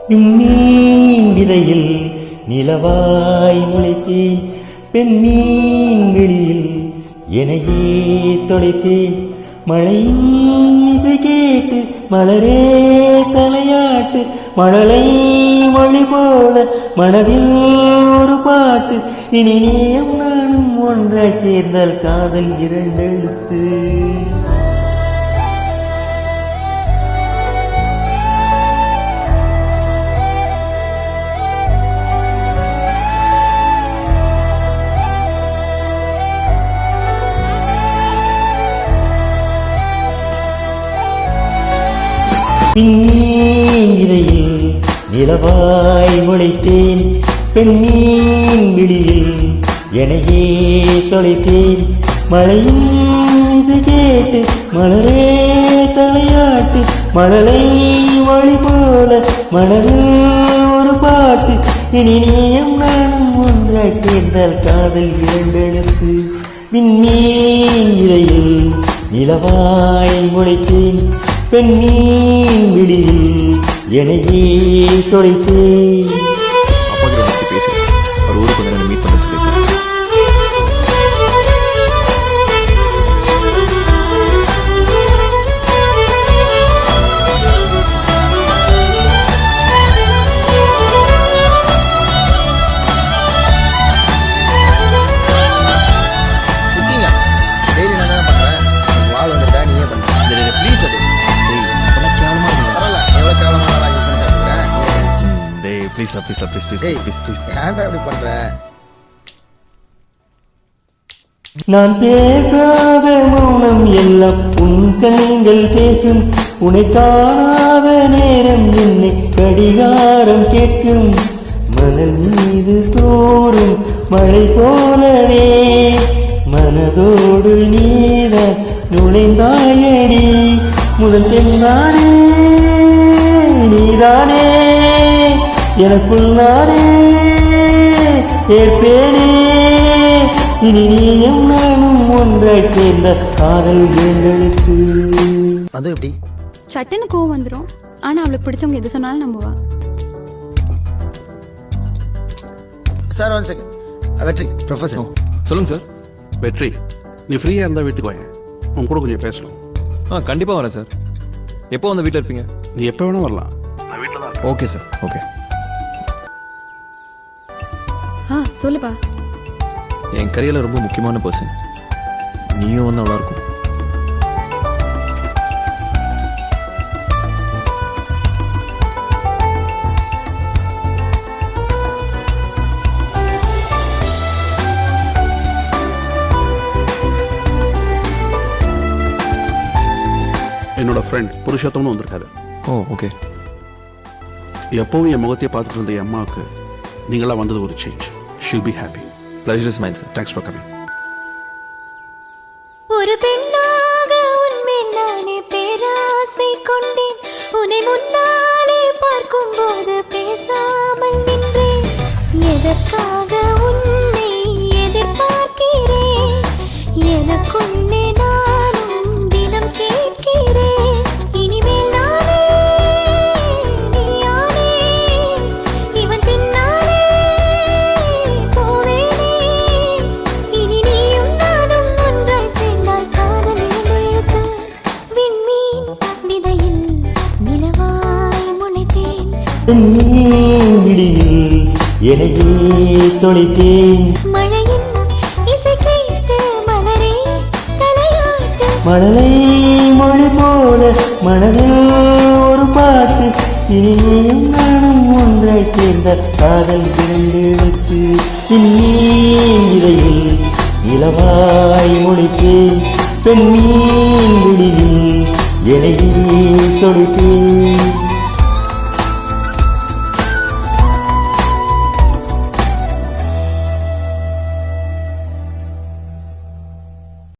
விண்மீன் விதையில் நிலவாய் முளைத்தேன், பெண்மீன் வெளியில் எனையே தொலைத்தேன். மழையின் இசை கேட்டு மலரே தலையாட்டு, மழலை மொழி போல மனதில் ஒரு பாட்டு. இனி நீயும் நானும் ஒன்றாய் சேர்ந்தால் காதல் இரண்டெழுத்து. விண்மீன் விதையில் நிலவாய் முளைத்தேன், பெண்மீன் விழியில் எனையே தொலைத்தேன். மழையின் இசை கேட்டு மலரே தலையாட்டு, மழலை மொழி போல மனதில் ஒரு பாட்டு. இனி நீயும் நானும் ஒன்றாய் சேர்ந்தால் காதல் இரண்டெழுத்து. விண்மீன் விதையில் நிலவாய் முளைத்தேன், பெண்மீன் விழியில் எனையே தொலைத்தேன். அப்பா கிட்ட பற்றி பேசி அவர் ஊருக்கு வந்து மீட் பண்ண சொல்லியிருக்காரு. நான் பேசாத மௌனம் எல்லாம் உன் கண்கள் பேசும், உன்னை காணாத நேரம் என்னை கடிகாரம் கேட்கும். மணல் மீது தோறும் மழை போலவே மனதோடு நீதான் நுழைந்தாயடி. முதல் தென்னானே நீதானே, எனக்குள் நானே ஏற்பேனே. இனி நீயும் நானும் ஒன்றாய் சேர்ந்த காதல் வேண்டெழுத்து. அது எப்படி சட்டுன்னு கோவம் வந்துடும், ஆனா அவளுக்கு பிடிச்சவங்க எது சொன்னாலும் நம்புவா. Sir one second. Vetri professor. சொல்லுங்க சார். வெற்றி, நீ ஃப்ரீயாக இருந்தால் வீட்டுக்கு வாங்க, உன் கூட கொஞ்சம் பேசணும். கண்டிப்பாக வரேன் சார். எப்போ வந்து வீட்டில் இருப்பீங்க? நீ எப்போ வேணால் வரலாம், நான் வீட்டில் தான். Okay sir. ஓகே. சொல்லுப்பா. என் கரியரில் ரொம்ப முக்கியமான பர்சன் நீயும் வந்து நல்லாயிருக்கும். என்னோட ஃப்ரெண்ட் புருஷோத்தம்னு வந்திருக்காரு. ஓ ஓகே. எப்பவும் என் முகத்தையே பார்த்துட்டு இருந்த என் அம்மாவுக்கு நீங்களாம் வந்தது ஒரு change. She'll be happy. Pleasure is mine, sir. Thanks for coming. ஒரு பெண்ணாக உன்மேல் நானே பேராசை கொண்டேன், உன்னை முன்னாலே பார்க்கும்போது பேசாமல் நின்றேன். எதற்காக உன்னை எதிர்பார்க்கிறேன், எனக்குள்ளே நானும் தினம் கேட்கிறேன். இனிமேல் நானே நீயானே, இவன் பின்னாலே போவேனே. இனி நீயும் நானும் ஒன்றாய் சேர்ந்தால் காதல் இரண்டெழுத்து. விண்மீன் விதையில் நிலவாய் முளைத்தேன், பெண்மீன் விழியில் எனையே தொலைத்தேன். மழையின் இசை கேட்டு மலரே தலையாட்டு, மழலை மொழி போல மனதில் ஒரு பாட்டு. இனி நீயும் நானும் ஒன்றாய் சேர்ந்த காதல் இரண்டெழுத்து. விண்மீன் விதையில் நிலவாய் முளைத்தேன், பெண்மீன் விழியில் எனையே தொலைத்தேன்.